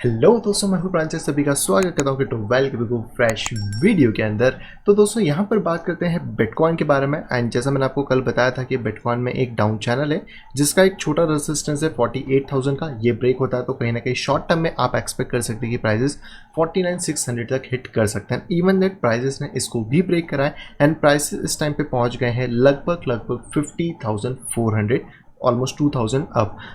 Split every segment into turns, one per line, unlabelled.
Hello दोस्तों, मैं हूं प्रांजल। सभी का स्वागत करता हूं कि वेलकम टू फ्रेश वीडियो के अंदर। तो दोस्तों यहाँ पर बात करते हैं बिटकॉइन के बारे में। एंड जैसा मैंने आपको कल बताया था कि बिटकॉइन में एक डाउन चैनल है जिसका एक छोटा रेजिस्टेंस है 48,000 का। ये ब्रेक होता है तो कहीं ना कहीं शॉर्ट टर्म में आप एक्सपेक्ट कर सकते हैं कि प्राइजेस 49,600 तक हिट कर सकते हैं। इवन दैट प्राइजेस ने इसको भी ब्रेक करा है एंड प्राइसेस इस टाइम पे पहुंच गए हैं लगभग 50,400, ऑलमोस्ट 2000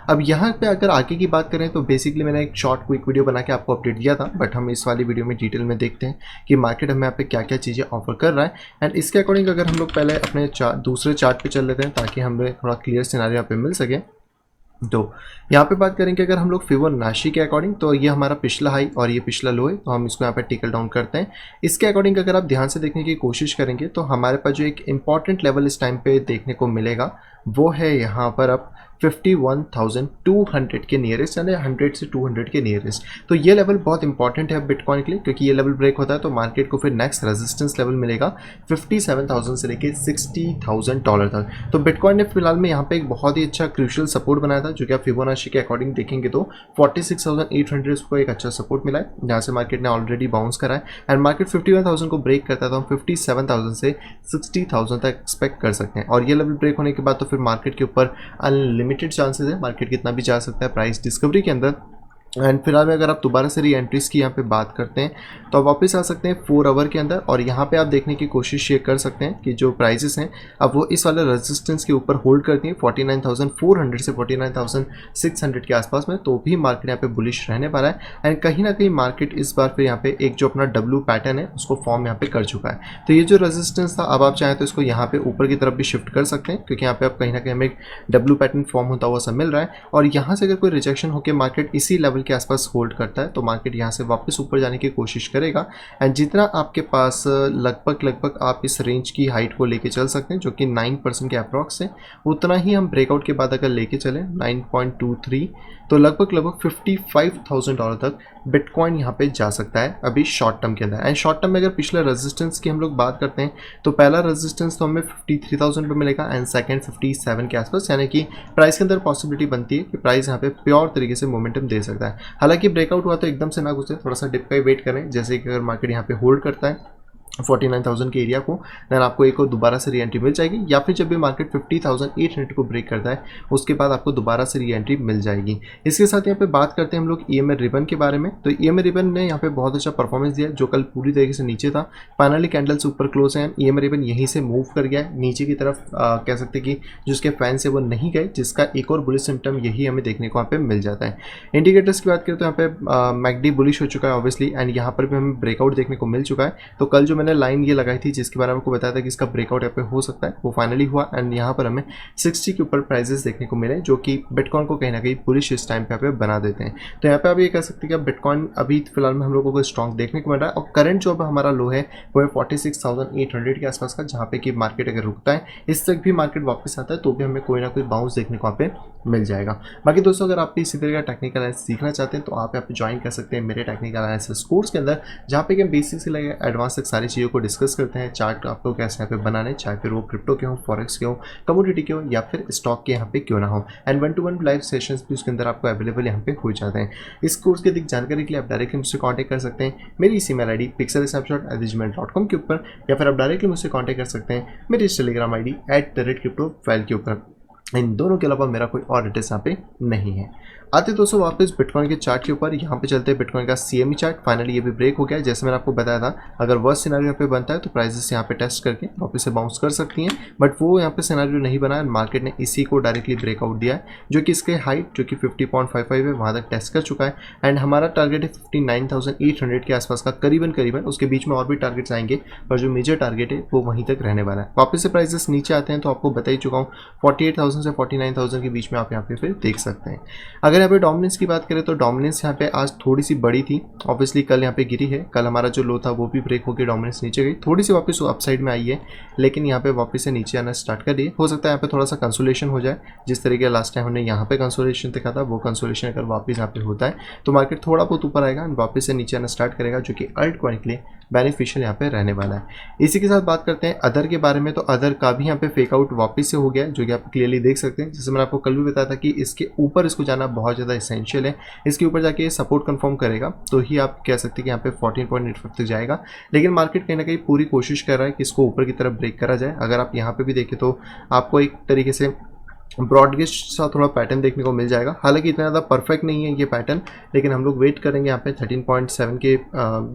अब यहाँ पे अगर आगे की बात करें तो बेसिकली मैंने एक शॉर्ट क्विक वीडियो बना के आपको अपडेट दिया था, बट हम इस वाली वीडियो में डिटेल में देखते हैं कि मार्केट हमें यहाँ पे क्या क्या चीज़ें ऑफर कर रहा है। एंड इसके अकॉर्डिंग अगर हम लोग पहले अपने दूसरे चार्ट पे चल लेते हैं ताकि हमें थोड़ा क्लियर सिनारियो यहाँ पे मिल सके। तो यहाँ पे बात करेंगे अगर हम लोग फिबोनाची के अकॉर्डिंग, तो ये हमारा पिछला हाई और ये पिछला लो है, तो हम इसको यहाँ पे टिकल डाउन करते हैं। इसके अकॉर्डिंग अगर आप ध्यान से देखने की कोशिश करेंगे तो हमारे पास जो एक इंपॉर्टेंट लेवल इस टाइम पे देखने को मिलेगा वो है यहाँ पर अब 51,200 के नियरेस्ट, यानी 100 से 200 के नियरेस्ट। तो ये लेवल बहुत इंपॉर्टेंट है बिटकॉइन के लिए, क्योंकि ये लेवल ब्रेक होता है तो मार्केट को फिर नेक्स्ट रेजिस्टेंस लेवल मिलेगा 57,000 से लेके $60,000 तक। तो बिटकॉइन ने फिलहाल में यहाँ पे एक बहुत ही अच्छा क्रूशियल सपोर्ट बनाया था, जो कि आप फिबोनाची के अकॉर्डिंग देखेंगे तो 46,800 को एक अच्छा सपोर्ट मिला है, जहाँ से मार्केट ने ऑलरेडी बाउंस करा है। एंड मार्केट 51,000 को ब्रेक करता है तो हम 57,000 से 60,000 तक एक्सपेक्ट कर सकते हैं। और ये लेवल ब्रेक होने के बाद तो फिर मार्केट के ऊपर अनलिमिटेड चांसेस है, मार्केट कितना भी जा सकता है प्राइस डिस्कवरी के अंदर। एंड फिलहाल में अगर आप दोबारा से री एंट्रीज की यहाँ पे बात करते हैं तो आप वापस आ सकते हैं 4 आवर के अंदर, और यहाँ पे आप देखने की कोशिश ये कर सकते हैं कि जो प्राइसेस हैं अब वो इस वाले रेजिस्टेंस के ऊपर होल्ड करती हैं 49,400 से 49,600 के आसपास में, तो भी मार्केट यहाँ पे बुलिश रहने वाला है। एंड कहीं ना कहीं मार्केट इस बार फिर यहाँ पे एक जो अपना डब्ल्यू पैटर्न है उसको फॉर्म यहाँ पे कर चुका है। तो ये जो रेजिस्टेंस था अब आप चाहें तो इसको यहाँ पे ऊपर की तरफ भी शिफ्ट कर सकते हैं, क्योंकि यहाँ पे आप कहीं ना कहीं हमें एक डब्ल्यू पैटर्न फॉर्म होता हुआ सब मिल रहा है। और यहाँ से अगर कोई रिजेक्शन होकर मार्केट इसी लेवल के आसपास होल्ड करता है तो मार्केट यहाँ से वापस ऊपर जाने की कोशिश करेगा। एंड जितना आपके पास लगभग आप इस रेंज की हाइट को लेके चल सकते हैं, जो कि 9% के अप्रॉक्स है, उतना ही हम ब्रेकआउट के बाद अगर लेके चलें 9.23, तो लगभग $55,000 तक बिटकॉइन यहाँ पे जा सकता है अभी शॉर्ट टर्म के अंदर। एंड शॉर्ट टर्म में अगर पिछले रेजिस्टेंस की हम लोग बात करते हैं तो पहला रेजिस्टेंस तो हमें 53,000 पे मिलेगा एंड सेकंड 57 के आसपास, यानी कि प्राइस के अंदर पॉसिबिलिटी बनती है कि प्राइस यहाँ पे प्योर तरीके से मोमेंटम दे सकता है। हालांकि ब्रेकआउट हुआ तो एकदम से ना घुसे, थोड़ा सा डिप का वेट करें। जैसे कि अगर मार्केट यहाँ पे होल्ड करता है 49,000 के एरिया को, देन आपको एक और दोबारा से री एंट्री मिल जाएगी, या फिर जब भी मार्केट 50,800 को ब्रेक करता है उसके बाद आपको दोबारा से री एंट्री मिल जाएगी। इसके साथ यहाँ पे बात करते हैं हम लोग ईएमए रिबन के बारे में। तो ईएमए रिबन ने यहाँ पे बहुत अच्छा परफॉर्मेंस दिया, जो कल पूरी तरीके से नीचे था, फाइनली कैंडल से ऊपर क्लोज है। ईएमए रिबन यहीं से मूव कर गया है नीचे की तरफ, कह सकते हैं कि जो उसके फैंस है वो नहीं गए, जिसका एक और बुलिश सिम्टम यही हमें देखने को यहाँ पे मिल जाता है। इंडिकेटर्स की बात करें तो यहाँ पे मैकडी बुलिश हो चुका है ऑब्वियसली, एंड यहाँ पर भी हमें ब्रेकआउट देखने को मिल चुका है। तो कल जो मैंने लाइन ये लगाई थी जिसके बारे में आपको बताया था कि इसका ब्रेकआउट यहाँ पे हो सकता है, वो फाइनली हुआ। एंड यहाँ पर हमें 60 के ऊपर प्राइजेस देखने को मिले, जो कि बिटकॉइन को कहीं ना कहीं बुलिश इस टाइम पे यहाँ पे बना देते हैं। तो यहाँ पे आप ये कह सकते हैं कि बिटकॉइन अभी फिलहाल में हम लोगों को स्ट्रॉन्ग देखने को मिल रहा है। और करंट जो अब हमारा लो है वो है 46,800 के आसपास का, जहाँ पे कि मार्केट अगर रुकता है इस तक भी मार्केट वापस आता है तो भी हमें कोई ना कोई बाउंस देखने को यहाँ पे मिल जाएगा। बाकी दोस्तों, अगर आप भी इसी तरह का टेक्निकल एनालिसिस सीखना चाहते हैं तो आप यहाँ पे ज्वाइन कर सकते हैं मेरे टेक्निकल एनालिसिस कोर्स के अंदर, जहाँ पे कि हम बेसिक से लेकर एडवांस तक सारी चीज़ों को डिस्कस करते हैं। चार्ट आपको कैसे यहाँ पे बनाने, चाहे फिर वो क्रिप्टो के हो, फॉरेक्स के हो, कमोडिटी के हो, या फिर स्टॉक के यहाँ पे क्यों ना हो। एंड 1-to-1 लाइव सेशंस भी उसके अंदर आपको अवेलेबल यहाँ पे हो जाते हैं। इस कोर्स की अधिक जानकारी के लिए आप डायरेक्टली मुझसे कॉन्टैक्ट कर सकते हैं मेरी इस ईमेल आईडी pixelsnapshot@gmail.com के ऊपर, या फिर आप डायरेक्टली मुझसे कॉन्टैक्ट कर सकते हैं मेरी इस टेलीग्राम आईडी @cryptofail के ऊपर। इन दोनों के अलावा मेरा कोई और एड्रेस यहाँ पे नहीं है। आते दोस्तों वापस बिटकॉइन के चार्ट के ऊपर, यहाँ पे चलते हैं बिटकॉइन का सीएमई चार्ट। फाइनली ये भी ब्रेक हो गया है, जैसे मैंने आपको बताया था अगर वर्स्ट सिनेरियो यहाँ पे बनता है तो प्राइसेस यहाँ पे टेस्ट करके वापस से बाउंस कर सकती हैं, बट वो यहाँ पे सिनेरियो नहीं बना है। मार्केट ने इसी को डायरेक्टली ब्रेकआउट दिया है, जो कि इसके हाइट जो कि 50.55 है वहाँ तक टेस्ट कर चुका है। एंड हमारा टारगेट है 59,800 के आसपास का, करीबन उसके बीच में और भी टारगेट्स आएंगे, पर जो मेजर टारगेट है वो वहीं तक रहने वाला है। वापस से प्राइसेस नीचे आते हैं तो आपको बता ही चुका हूँ 48,000 से 49,000 के बीच में आप यहाँ पे फिर देख सकते हैं। अगर यहाँ पे डोमिनेंस की बात करें तो डोमिनेंस यहाँ पे आज थोड़ी सी बड़ी थी, ऑब्वियसली कल यहाँ पे गिरी है। कल हमारा जो लो था वो भी ब्रेक होकर डोमिनेंस नीचे गई, थोड़ी सी वापस अपसाइड में आई है, लेकिन यहाँ पे वापस से नीचे आना स्टार्ट कर रही है। हो सकता है यहाँ पे थोड़ा सा कंसोलेशन हो जाए, जिस तरीके लास्ट टाइम हमने यहाँ पे कंसोलेशन देखा था, वो कंसोलेशन अगर वापस यहाँ पे होता है तो मार्केट थोड़ा बहुत ऊपर आएगा एंड वापस से नीचे आना स्टार्ट करेगा, जो कि अल्ट कॉइन के लिए बेनिफिशियल यहाँ पे रहने वाला है। इसी के साथ बात करते हैं अदर के बारे में। तो अदर का भी यहाँ पे फेकआउट वापस से हो गया, जो कि आप क्लियरली देख सकते हैं। जैसे मैंने आपको कल भी बताया था कि इसके ऊपर इसको जाना बहुत ज़्यादा इसेंशियल है। इसके ऊपर जाके सपोर्ट कंफर्म करेगा तो ही आप कह सकते हैं कि यहाँ पे 14.85 तक जाएगा, लेकिन मार्केट कहीं ना कहीं पूरी कोशिश कर रहा है कि इसको ऊपर की तरफ ब्रेक करा जाए। अगर आप यहाँ पे भी देखें तो आपको एक तरीके से ब्रॉडगेज सा थोड़ा पैटर्न देखने को मिल जाएगा। हालांकि इतना ज़्यादा परफेक्ट नहीं है ये पैटर्न, लेकिन हम लोग वेट करेंगे यहाँ पे 13.7 के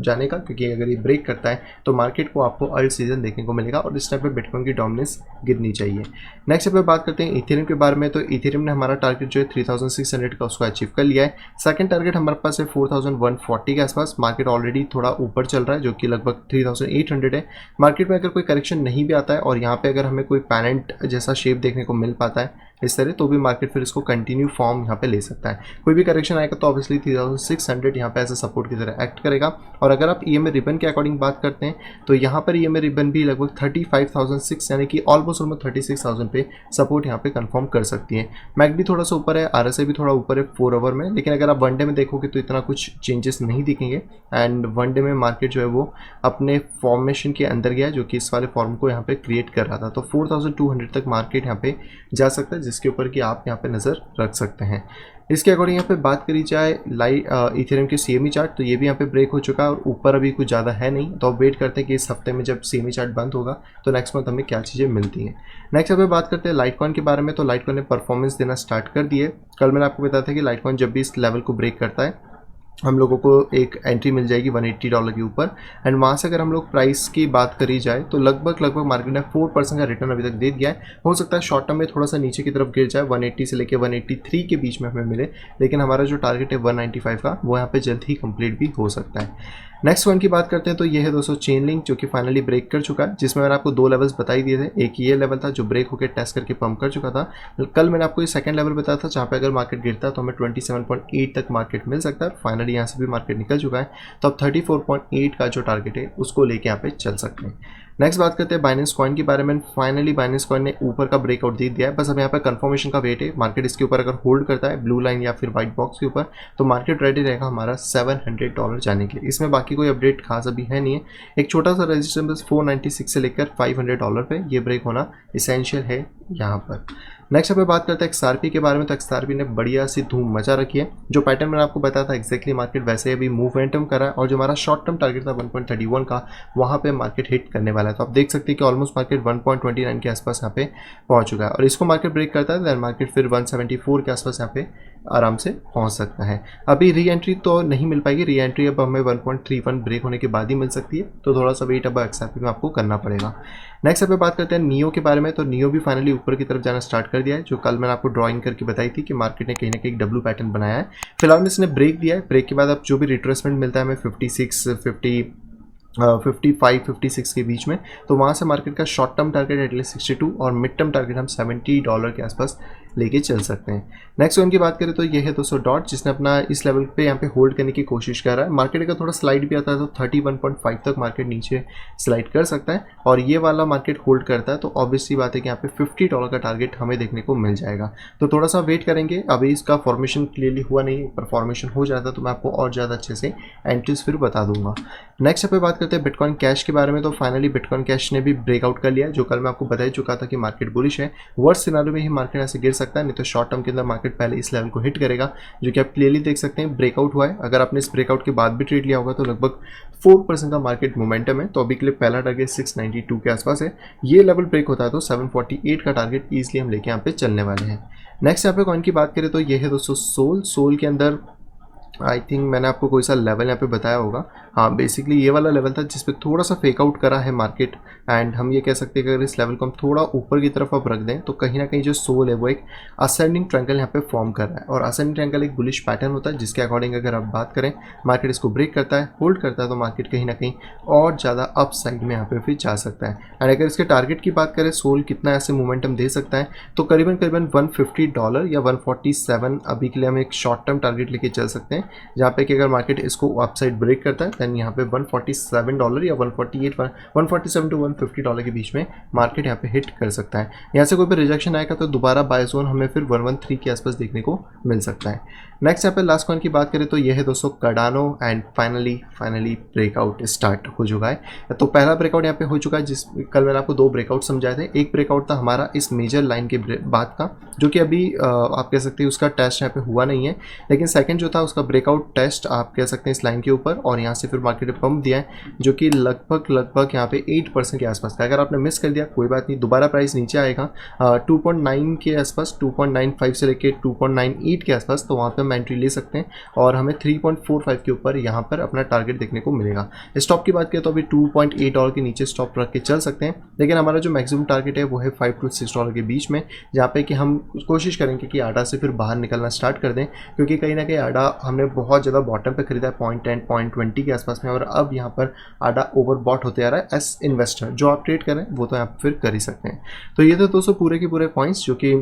जाने का, क्योंकि अगर ये ब्रेक करता है तो मार्केट को आपको अल्ट सीजन देखने को मिलेगा और इस टाइम पे बिटकॉइन की डोमिनेंस गिरनी चाहिए। नेक्स्ट पे बात करते हैं इथेरियम के बारे में। तो इथेरियम ने हमारा टारगेट जो है 3600 का उसको अचीव कर लिया है। सेकंड टारगेट हमारे पास है 4140 के आसपास। मार्केट ऑलरेडी थोड़ा ऊपर चल रहा है जो कि लगभग 3800 है। मार्केट में अगर कोई करेक्शन नहीं भी आता है और यहाँ पे अगर हमें कोई पैरेंट जैसा शेप देखने को मिल पाता है इस तरह, तो भी मार्केट फिर इसको कंटिन्यू फॉर्म यहाँ पे ले सकता है। कोई भी करेक्शन आएगा तो ऑब्वियसली 3600 यहाँ पे ऐसे सपोर्ट की तरह एक्ट करेगा। और अगर आप ईएमए रिबन के अकॉर्डिंग बात करते हैं तो यहाँ पर ईएमए रिबन भी लगभग 35,600 यानी कि ऑलमोस्ट 36,000 पे सपोर्ट यहाँ पे कंफर्म कर सकती है। मैकडी थोड़ा सा ऊपर है, आरएसआई भी थोड़ा ऊपर है 4 आवर में, लेकिन अगर आप वनडे में देखोगे तो इतना कुछ चेंजेस नहीं दिखेंगे। एंड वनडे में मार्केट जो है वो अपने फॉर्मेशन के अंदर गया जो कि इस वाले फॉर्म को यहाँ पे क्रिएट कर रहा था। तो 4200 तक मार्केट यहाँ पे जा सकता है, जिसके ऊपर कि आप यहाँ पे नज़र रख सकते हैं। इसके अकॉर्डिंग यहाँ पे बात करी जाए इथेरियम के सीएमई चार्ट, तो ये भी यहाँ पे ब्रेक हो चुका है और ऊपर अभी कुछ ज़्यादा है नहीं। तो अब वेट करते हैं कि इस हफ्ते में जब सीएमई चार्ट बंद होगा तो नेक्स्ट मंथ हमें क्या चीज़ें मिलती हैं। नेक्स्ट यहाँ पे बात करते हैं लाइटकॉइन के बारे में। तो लाइटकॉइन ने परफॉर्मेंस देना स्टार्ट कर दी है। कल मैंने आपको बताया था कि लाइटकॉइन जब भी इस लेवल को ब्रेक करता है हम लोगों को एक एंट्री मिल जाएगी $180 के ऊपर। एंड वहाँ से अगर हम लोग प्राइस की बात करी जाए तो लगभग मार्केट ने 4% का रिटर्न अभी तक दे दिया है। हो सकता है शॉर्ट टर्म में थोड़ा सा नीचे की तरफ गिर जाए, 180 से लेकर 183 के बीच में हमें मिले, लेकिन हमारा जो टारगेट है 195 का वो यहाँ पे जल्द ही कंप्लीट भी हो सकता है। नेक्स्ट वन की बात करते हैं तो ये है दोस्तों चेन लिंक, जो कि फाइनली ब्रेक कर चुका है, जिसमें मैंने आपको 2 लेवल्स बताई दिए थे। एक ये लेवल था जो ब्रेक होकर टेस्ट करके पंप कर चुका था। कल मैंने आपको ये सेकंड लेवल बताया था जहाँ पे अगर मार्केट गिरता है तो हमें 27.8 तक मार्केट मिल सकता है। फाइनली यहाँ से भी मार्केट निकल चुका है, तो अब 34.8 का जो टारगेट है उसको लेके यहाँ पे चल सकते हैं। नेक्स्ट बात करते हैं बाइनेंस कॉइन के बारे में। फाइनली बाइनेंस कॉइन ने ऊपर का ब्रेकआउट दे दिया है, बस अब यहाँ पर कंफर्मेशन का वेट है। मार्केट इसके ऊपर अगर होल्ड करता है ब्लू लाइन या फिर व्हाइट बॉक्स के ऊपर तो मार्केट रेडी रहेगा हमारा $700 जाने के लिए। इसमें बाकी कोई अपडेट खास अभी है नहीं है। एक छोटा सा रेजिस्टेंस 496 से लेकर $500 पे ये ब्रेक होना इसेंशियल है यहाँ पर। नेक्स्ट पे बात करते हैं XRP के बारे में। तो XRP ने बढ़िया सी धूम मचा रखी है। जो पैटर्न मैंने आपको बताया था एक्जैक्टली मार्केट वैसे अभी मूवमेंटम कर रहा है और जो हमारा शॉर्ट टर्म टारगेट था 1.31 का वहाँ पे मार्केट हिट करने वाला है। तो आप देख सकते हैं कि ऑलमोस्ट मार्केट 1.29 के आसपास यहाँ पे पहुँच चुका है और इसको मार्केट ब्रेक करता है देन मार्केट फिर 174 के आसपास यहाँ पे आराम से पहुंच सकता है। अभी री एंट्री तो नहीं मिल पाएगी, री एंट्री अब हमें 1.31 ब्रेक होने के बाद ही मिल सकती है, तो थोड़ा सा वेट अब XRP में आपको करना पड़ेगा। नेक्स्ट पे बात करते हैं नियो के बारे में। तो नियो भी फाइनली ऊपर की तरफ जाना स्टार्ट कर दिया है, जो कल मैंने आपको ड्राइंग करके बताई थी कि मार्केट ने कहीं ना कहीं डब्ल्यू पैटर्न बनाया है। फिलहाल में इसने ब्रेक दिया है। ब्रेक के बाद अब जो भी रिट्रेसमेंट मिलता है हमें 55-56 के बीच में, तो वहाँ से मार्केट का शॉर्ट टर्म टारगेट एटलीस्ट 62 और मिड टर्म टारगेट हम $70 के आसपास लेके चल सकते हैं। नेक्स्ट वन की बात करें तो ये है 200 डॉट, जिसने अपना इस लेवल पे यहाँ पे होल्ड करने की कोशिश कर रहा है। मार्केट का थोड़ा स्लाइड भी आता है तो 31.5 तक मार्केट नीचे स्लाइड कर सकता है और ये वाला मार्केट होल्ड करता है तो ऑब्वियसली बात है कि यहाँ पे $50 का टारगेट हमें देखने को मिल जाएगा। तो थोड़ा सा वेट करेंगे, अभी इसका फॉर्मेशन क्लियरली हुआ नहीं, पर फॉर्मेशन हो जाता तो मैं आपको और ज़्यादा अच्छे से एंट्रीज फिर बता दूंगा। नेक्स्ट पे बात करते हैं बिटकॉइन कैश के बारे में। तो फाइनली बिटकॉइन कैश ने भी ब्रेकआउट कर लिया, जो कल मैं आपको बता ही चुका था कि मार्केट बुलिश है। वर्स्ट सिनारियो में ही मार्केट ऐसे गिर सकता है, नहीं तो शॉर्ट टर्म के अंदर मार्केट पहले इस लेवल को हिट करेगा, जो कि आप क्लियरली देख सकते हैं ब्रेकआउट हुआ है। अगर आपने इस ब्रेकआउट के बाद भी ट्रेड लिया होगा तो लगभग 4% का मार्केट मोमेंटम है। तो अभी के लिए पहला टारगेट 692 के आसपास है। ये लेवल ब्रेक होता है तो 748 का टारगेट ईजिली हम लेके यहाँ पे चलने वाले हैं। नेक्स्ट यहाँ पे कॉइन की बात करें तो ये है दोस्तों सोल के अंदर आई थिंक मैंने आपको कोई सा लेवल यहाँ पे बताया होगा। हाँ, बेसिकली ये वाला लेवल था जिस पे थोड़ा सा फेक आउट करा है मार्केट, एंड हम ये कह सकते हैं कि अगर इस लेवल को हम थोड़ा ऊपर की तरफ अब रख दें तो कहीं ना कहीं जो सोल है वो एक असेंडिंग ट्रायंगल यहाँ पे फॉर्म कर रहा है। और असेंडिंग ट्रायंगल एक बुलिश पैटर्न होता है, जिसके अकॉर्डिंग अगर आप बात करें मार्केट इसको ब्रेक करता है, होल्ड करता है, तो मार्केट कहीं ना कहीं और ज़्यादा अप साइड में यहाँ पे फिर जा सकता है। एंड अगर इसके टारगेट की बात करें सोल कितना ऐसे मोमेंटम दे सकता है, तो करीबन $150 या 147 अभी के लिए हम एक शॉर्ट टर्म टारगेट लेके चल सकते हैं। जहाँ पे कि अगर मार्केट इसको अपसाइड ब्रेक करता है दैन यहाँ पे $147 या 147 to 150 डॉलर के बीच में मार्केट यहाँ पे हिट कर सकता है। यहाँ से कोई भी रिजेक्शन आएगा तो दोबारा बाय जोन हमें फिर 113 के आसपास देखने को मिल सकता है। नेक्स्ट यहाँ पे लास्ट कॉइन की बात करें तो यह है दोस्तों Cardano and finally breakout start हो चुका है। तो पहला ब्रेकआउट यहाँ पे हो चुका है, जिस कल मैंने आपको 2 ब्रेकआउट समझाए थे। एक ब्रेकआउट था हमारा इस मेजर लाइन के बाद का, जो कि अभी आप कह सकते हैं उसका टेस्ट यहाँ पे हुआ नहीं है, लेकिन सेकंड जो था उसका ब्रेकआउट टेस्ट आप कह सकते हैं इस लाइन के ऊपर, और यहाँ से फिर मार्केट ने पंप दिया है जो कि लगभग यहाँ पे 8% के आसपास था। अगर आपने मिस कर दिया कोई बात नहीं, दोबारा प्राइस नीचे आएगा 2.9 के आसपास, 2.95 से लेके 2.98 के आसपास, तो वहाँ पे हम एंट्री ले सकते हैं और हमें 3.45 के ऊपर यहाँ पर अपना टारगेट देखने को मिलेगा। स्टॉप की बात करें तो अभी $2.8 के नीचे स्टॉप रख के चल सकते हैं, लेकिन हमारा जो मैक्सिमम टारगेट है वो है $5 to $6 के बीच में, जहाँ पे कि हम कोशिश करेंगे कि आडा से फिर बाहर निकलना स्टार्ट कर दें, क्योंकि कहीं ना कहीं आडा हमने बहुत ज़्यादा बॉटम पे खरीदा है 0.10 0.20 के आसपास में, और अब यहाँ पर आडा ओवरबॉट होते आ रहा है। एस इन्वेस्टर जो आप ट्रेड करें वो तो आप फिर कर ही सकते हैं। तो ये तो दोस्तों पूरे के पूरे पॉइंट्स जो कि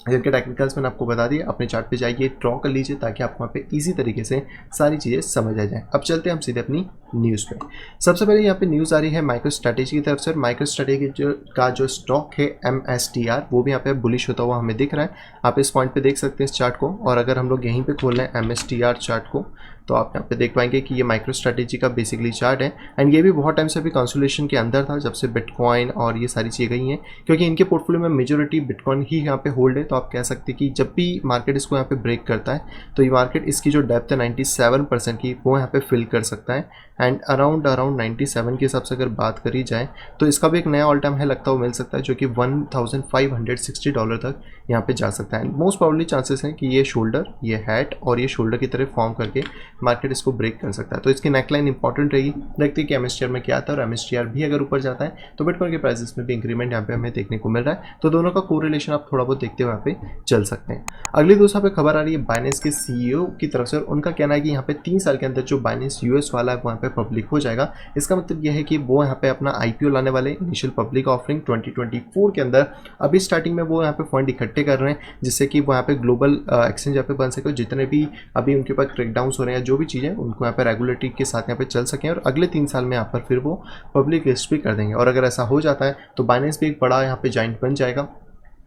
जिनके टेक्निकल्स मैंने आपको बता दिया, अपने चार्ट पे जाइए, ड्रॉ कर लीजिए ताकि आपको वहाँ पे इजी तरीके से सारी चीज़ें समझ आ जाए। अब चलते हैं हम सीधे अपनी न्यूज़ पे। सबसे पहले यहाँ पे न्यूज़ आ रही है माइक्रो स्ट्रैटेजी की तरफ से। माइक्रो स्ट्रैटेजी का जो स्टॉक है MSTR वो भी यहाँ पे बुलिश होता हुआ हमें दिख रहा है। आप इस पॉइंट पे देख सकते हैं इस चार्ट को, और अगर हम लोग यहीं पे खोल रहे हैं MSTR चार्ट को तो आप यहाँ पे देख पाएंगे कि ये माइक्रो स्ट्रैटेजी का बेसिकली चार्ट है, एंड ये भी बहुत टाइम से अभी कंसोलिडेशन के अंदर था जब से बिटकॉइन और ये सारी चीज़ें गई हैं, क्योंकि इनके पोर्टफोलियो में मेजोरिटी बिटकॉइन ही यहाँ पे होल्ड है। तो आप कह सकते हैं कि जब भी मार्केट इसको यहाँ पे ब्रेक करता है तो ये मार्केट इसकी जो डेप्थ है 97% की वो यहाँ पे फिल कर सकता है, एंड अराउंड 97 के हिसाब से अगर बात करी जाए तो इसका भी एक नया ऑल टाइम है लगता हुआ मिल सकता है, जो कि $1,560 तक यहाँ पे जा सकता है। मोस्ट प्रॉब्ली चांसेस हैं कि ये शोल्डर, ये हैट और ये शोल्डर की तरह फॉर्म करके मार्केट इसको ब्रेक कर सकता है। तो इसकी नेकलाइन इंपॉर्टेंट रहेगी। देखते हैं कि MSTR में क्या आता है, और MSTR भी अगर ऊपर जाता है तो बिटकॉइन के प्राइसेस में भी इंक्रीमेंट यहाँ पे हमें देखने को मिल रहा है। तो दोनों का कोरिलेशन आप थोड़ा बहुत देखते हुए यहाँ पे चल सकते हैं। अगली दोस्तों पे खबर आ रही है बाइनेंस के CEO की तरफ से, और उनका कहना है कि यहाँ पे 3 साल के अंदर जो बाइनेंस US वाला है वो यहाँ पे पब्लिक हो जाएगा। इसका मतलब यह है कि वो यहाँ पे अपना IPO लाने वाले, इनिशियल पब्लिक ऑफरिंग 2024 के अंदर अभी स्टार्टिंग में वो यहाँ पे फंड इकट्ठे कर रहे हैं, जिससे कि वो यहाँ पे ग्लोबल एक्सचेंज यहाँ पे बन सके, जितने भी अभी उनके पास क्रैकडाउन हो रहे हैं जो भी चीज़ें उनको यहाँ पे रेगुलेटरी के साथ यहाँ पे चल सकें, और अगले 3 साल में यहाँ पर फिर वो पब्लिक लिस्ट भी कर देंगे। और अगर ऐसा हो जाता है तो बाइनेंस भी एक बड़ा यहाँ पे जॉइंट बन जाएगा,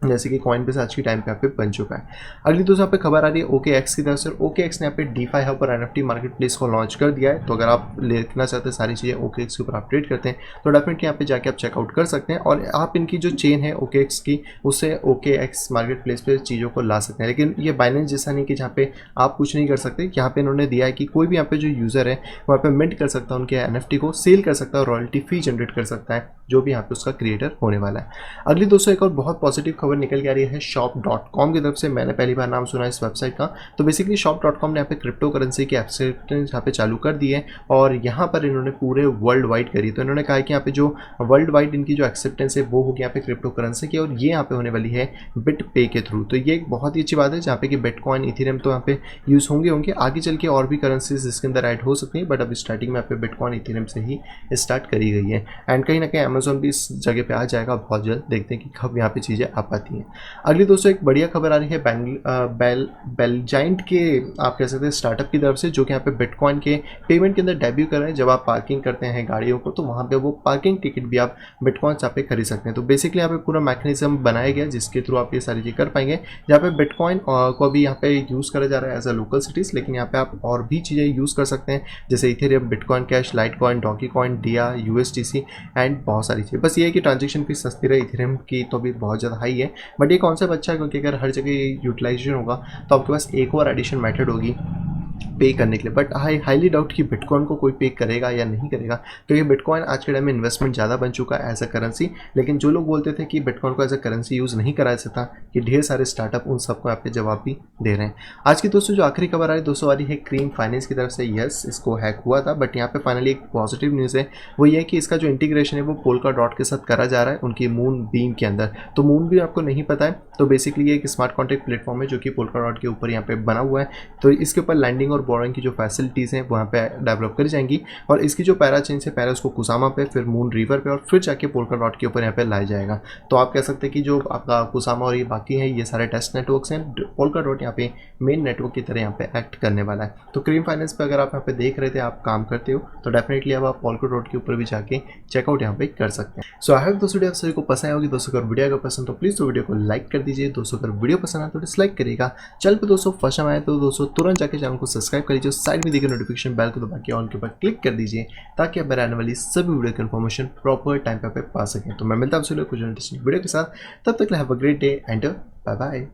जैसे कि कॉइनबेस आज की टाइम पे यहाँ पे बन चुका है। अगली दोस्तों यहाँ पे खबर आ रही है OKX की तरफ से। OKX ने यहाँ पे DeFi हब और NFT मार्केट प्लेस को लॉन्च कर दिया है। तो अगर आप देखना चाहते हैं सारी चीज़ें OKX के ऊपर अपडेट करते हैं तो डेफिनेटली यहाँ पे जाके आप चेकआउट कर सकते हैं, और आप इनकी जो चेन है OKX की उससे OKX मार्केट प्लेस पे चीज़ों को ला सकते हैं। लेकिन ये बाइनेंस जैसा नहीं कि जहाँ पे आप कुछ नहीं कर सकते। यहाँ पे इन्होंने दिया है कि कोई भी यहाँ पे जो यूज़र है वहाँ पे मिंट कर सकता है उनके NFT को, सेल कर सकता है और रॉयल्टी फी जनरेट कर सकता है जो भी यहाँ पे उसका क्रिएटर होने वाला है। अगली दोस्तों एक और बहुत पॉजिटिव खबर निकल के आ रही है shop.com की तरफ से। मैंने पहली बार नाम सुना इस वेबसाइट का। तो बेसिकली shop.com ने यहाँ पे क्रिप्टो करेंसी की एक्सेप्टेंस यहाँ पे चालू कर दी है, और यहाँ पर इन्होंने पूरे वर्ल्ड वाइड करी। तो इन्होंने कहा कि यहाँ पे जो वर्ल्ड वाइड इनकी जो एक्सेप्टेंस है वो होगी यहाँ पे क्रिप्टो करेंसी की, और ये यहाँ पे होने वाली है BitPay के थ्रू। तो ये एक बहुत ही अच्छी बात है, जहाँ पे कि बिटकॉइन, इथेरियम तो यहाँ पे यूज़ होंगे आगे चल के और भी करेंसीज इसके अंदर ऐड हो सकती हैं, बट अभी स्टार्टिंग में यहाँ पे बिटकॉइन, इथेरियम से ही स्टार्ट करी गई है। एंड कहीं ना कहीं अमेजोन भी इस जगह पे आ जाएगा बहुत जल्द। देखते हैं कि कब यहाँ पे चीज़ें आ पाती हैं। अगली दोस्तों एक बढ़िया खबर आ रही है बेलजाइंट के, आप कह सकते हैं स्टार्टअप की तरफ से, जो कि यहाँ पे बिटकॉइन के पेमेंट के अंदर डेब्यू कर रहे हैं। जब आप पार्किंग करते हैं गाड़ियों को तो वहाँ पे वो पार्किंग टिकट भी आप बिटकॉइन यहाँ पे खरीद सकते हैं। तो बेसिकली यहाँ पे पूरा मैकेनिज्म बनाया गया जिसके थ्रू आप ये सारी चीज़ कर पाएंगे, जहाँ पे बिटकॉइन को भी यहाँ पे यूज़ करा जा रहा है एज अ लोकल सिटीज़, लेकिन यहाँ पे आप और भी चीज़ें यूज़ कर सकते हैं जैसे इथेरियम, बिटकॉइन कैश, लाइटकॉइन, डॉगीकॉइन, डिया, USDC एंड बहुत सारी चीज़ें। बस ये है कि ट्रांजेक्शन फीस सस्ती रहे, इथेरियम की तो भी बहुत ज़्यादा हाई है, बट ये कॉन्सेप्ट अच्छा है क्योंकि अगर हर जगह यूटिलाइजेशन होगा तो आपके पास एक और एडिशन मेथड होगी पे करने के लिए। बट हाईली डाउट कि बिटकॉइन को कोई पे करेगा या नहीं करेगा, क्योंकि बिटकॉइन आज के टाइम में इन्वेस्टमेंट ज़्यादा बन चुका है एज अ करेंसी। लेकिन जो लोग बोलते थे कि बिटकॉइन को एज अ करेंसी यूज़ नहीं करा सकता, कि ढेर सारे स्टार्टअप उन सबको यहाँ पे जवाब भी दे रहे हैं। आज की दोस्तों जो आखिरी खबर आ रही है दोस्तों आ रही है क्रीम फाइनेंस की तरफ से। यस, इसको हैक हुआ था, बट यहाँ पे फाइनली एक पॉजिटिव न्यूज़ है, वो ये है कि इसका जो इंटीग्रेशन है वो पोलकाडॉट के साथ करा जा रहा है उनकी मून बीम के अंदर। तो मून बीम आपको नहीं पता है तो बेसिकली ये एक स्मार्ट कॉन्ट्रैक्ट प्लेटफॉर्म है जो कि पोलकाडॉट के ऊपर यहाँ पे बना हुआ है। तो इसके ऊपर लैंडिंग लेंडिंग और बोरोइंग की जो फैसिलिटीज़ हैं वहाँ पे डेवलप करी जाएंगी और इसकी जो पैरा चेंज से पहले उसको कुसामा पे, फिर मून रिवर पे और फिर जाके पोल्का डॉट के ऊपर यहाँ पे लाया जाएगा। तो आप कह सकते हैं कि जो आपका कुसामा और ये बाकी हैं ये सारे टेस्ट नेटवर्क्स हैं, पोल्का डॉट यहाँ पे मेन नेटवर्क की तरह यहाँ पे एक्ट करने वाला है। तो क्रीम फाइनेंस पे अगर आप यहाँ पे देख रहे थे, आप काम करते हो, तो डेफिनेटली अब आप पोल्का डॉट के ऊपर भी जाके चेकआउट यहाँ पे कर सकते हैं। सो आई होप दोस्तों वीडियो आप सभी को पसंद आएगी। दोस्तों अगर वीडियो अगर पसंद तो प्लीज़ तो वीडियो को लाइक कर दीजिए। दोस्तों अगर वीडियो पसंद आए तो डिसलाइक करिएगा। चैनल पे दोस्तों फर्स्ट टाइम आए तो दोस्तों तुरंत जाके चैनल को सब्सक्राइब कर लीजिए, साइड में दिखे नोटिफिकेशन बेल को दबा के ऑन के ऊपर क्लिक कर दीजिए ताकि आप मेरे आने वाली सभी वीडियो की इन्फॉर्मेशन प्रॉपर टाइम पे पा सकें। तो मैं मिलता हूँ आपसे कुछ इंटरेस्टिंग वीडियो के साथ, तब तक have a great day and bye bye.